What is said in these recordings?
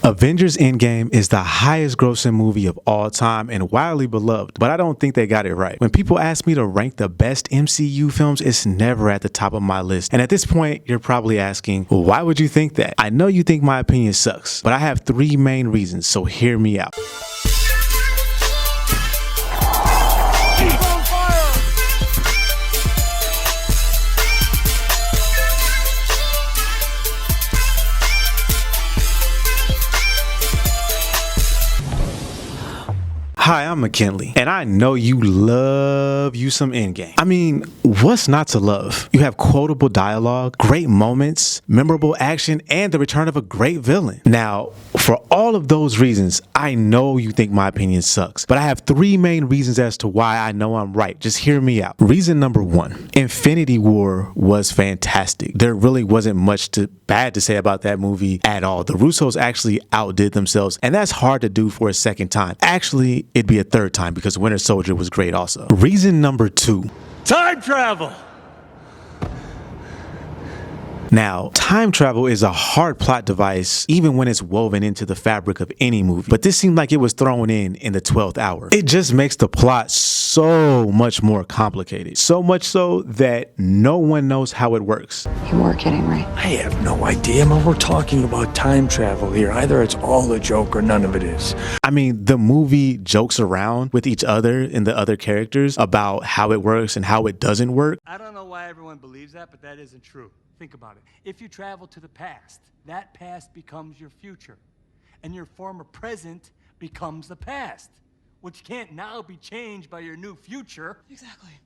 Avengers Endgame is the highest grossing movie of all time and widely beloved, but I don't think they got it right. When people ask me to rank the best MCU films, it's never at the top of my list. And at this point, you're probably asking, well, why would you think that? I know you think my opinion sucks, but I have three main reasons, so hear me out. Hi, I'm McKinley, and I know you love you some Endgame. I mean, what's not to love? You have quotable dialogue, great moments, memorable action, and the return of a great villain. Now, for all of those reasons, I know you think my opinion sucks, but I have three main reasons as to why I know I'm right. Just hear me out. Reason number one, Infinity War was fantastic. There really wasn't much bad to say about that movie at all. The Russos actually outdid themselves, and that's hard to do for a second time. Actually, it'd be a third time because Winter Soldier was great also. Reason number two, time travel. Now, time travel is a hard plot device even when it's woven into the fabric of any movie, but this seemed like it was thrown in the 12th hour. It just makes the plot so much more complicated, so much so that no one knows how it works. You were kidding, right? I have no idea, man. We're talking about time travel here. Either it's all a joke or none of it is. I mean, the movie jokes around with each other and the other characters about how it works and how it doesn't work. I don't know why everyone believes that, but that isn't true. Think about it. If you travel to the past, that past becomes your future, and your former present becomes the past, which can't now be changed by your new future. Exactly.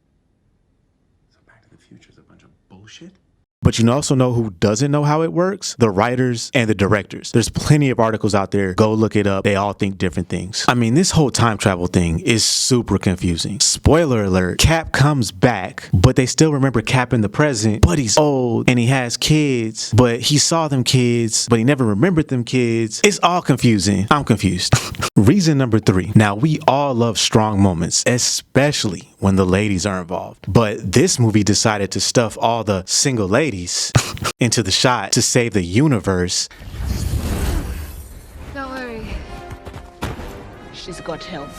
So Back to the Future is a bunch of bullshit? But you also know who doesn't know how it works? The writers and the directors. There's plenty of articles out there. Go look it up. They all think different things. I mean, this whole time travel thing is super confusing. Spoiler alert, Cap comes back, but they still remember Cap in the present, but he's old and he has kids, but he saw them kids, but he never remembered them kids. It's all confusing. I'm confused. Reason number three. Now, we all love strong moments, especially when the ladies are involved. But this movie decided to stuff all the single ladies into the shot to save the universe. Don't worry. She's got help.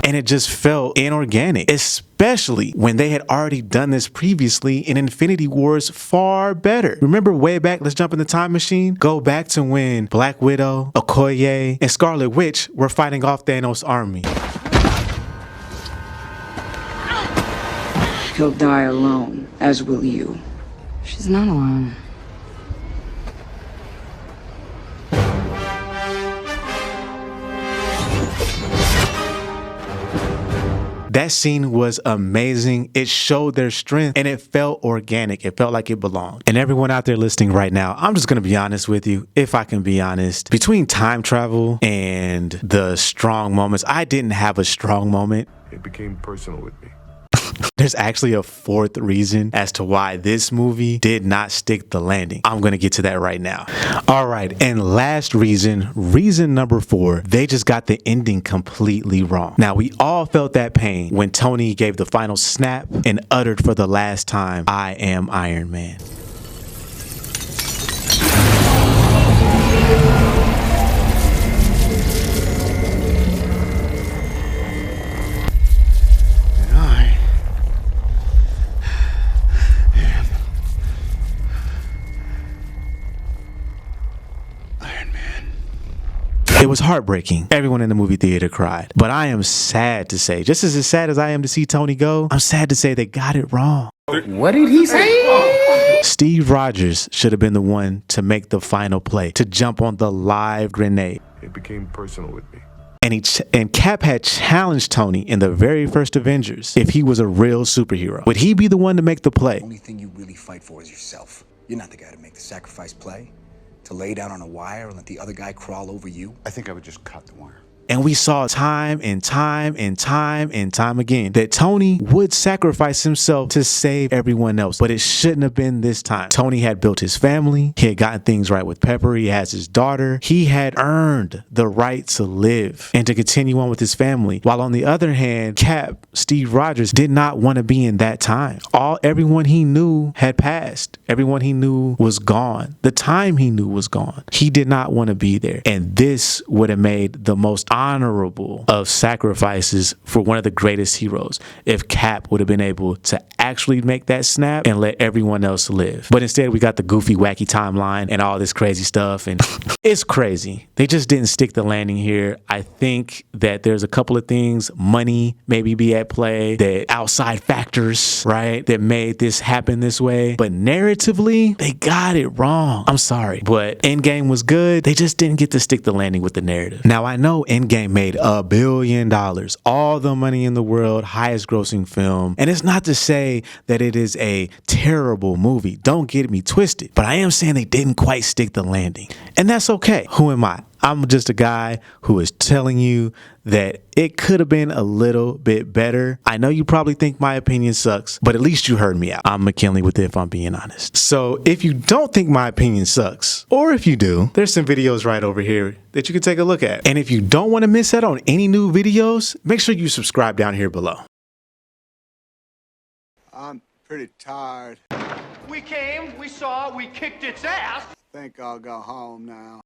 And it just felt inorganic, especially when they had already done this previously in Infinity Wars far better. Remember way back, let's jump in the time machine, go back to when Black Widow, Okoye, and Scarlet Witch were fighting off Thanos' army. He'll die alone, as will you. She's not alone. That scene was amazing. It showed their strength and it felt organic. It felt like it belonged. And everyone out there listening right now, I'm just going to be honest with you, if I can be honest. Between time travel and the strong moments, I didn't have a strong moment. It became personal with me. There's actually a fourth reason as to why this movie did not stick the landing. I'm going to get to that right now. All right. And last reason number four, they just got the ending completely wrong. Now, we all felt that pain when Tony gave the final snap and uttered for the last time, "I am Iron Man." It was heartbreaking. Everyone in the movie theater cried. But I am sad to say, just as sad as I am to see Tony go, I'm sad to say they got it wrong. What did he say? Steve Rogers should have been the one to make the final play, to jump on the live grenade. It became personal with me. And Cap had challenged Tony in the very first Avengers if he was a real superhero. Would he be the one to make the play? The only thing you really fight for is yourself. You're not the guy to make the sacrifice play. To lay down on a wire and let the other guy crawl over you. I think I would just cut the wire. And we saw time and time and time and time again that Tony would sacrifice himself to save everyone else. But it shouldn't have been this time. Tony had built his family. He had gotten things right with Pepper. He has his daughter. He had earned the right to live and to continue on with his family. While on the other hand, Cap, Steve Rogers, did not want to be in that time. Everyone he knew had passed. Everyone he knew was gone. The time he knew was gone. He did not want to be there. And this would have made the most honorable of sacrifices for one of the greatest heroes if Cap would have been able to actually make that snap and let everyone else live. But instead, we got the goofy, wacky timeline and all this crazy stuff. And it's crazy. They just didn't stick the landing here. I think that there's a couple of things, money maybe be at play, that outside factors, right, that made this happen this way. But narratively, they got it wrong. I'm sorry, but Endgame was good. They just didn't get to stick the landing with the narrative. Now, I know Endgame made $1 billion, all the money in the world, highest grossing film. And it's not to say that it is a terrible movie. Don't get me twisted. But I am saying they didn't quite stick the landing. And that's okay. Who am I? I'm just a guy who is telling you that it could have been a little bit better. I know you probably think my opinion sucks, but at least you heard me out. I'm McKinley with it, if I'm being honest. So if you don't think my opinion sucks, or if you do, there's some videos right over here that you can take a look at. And if you don't want to miss out on any new videos, make sure you subscribe down here below. I'm pretty tired. We came, we saw, we kicked its ass. Think I'll go home now.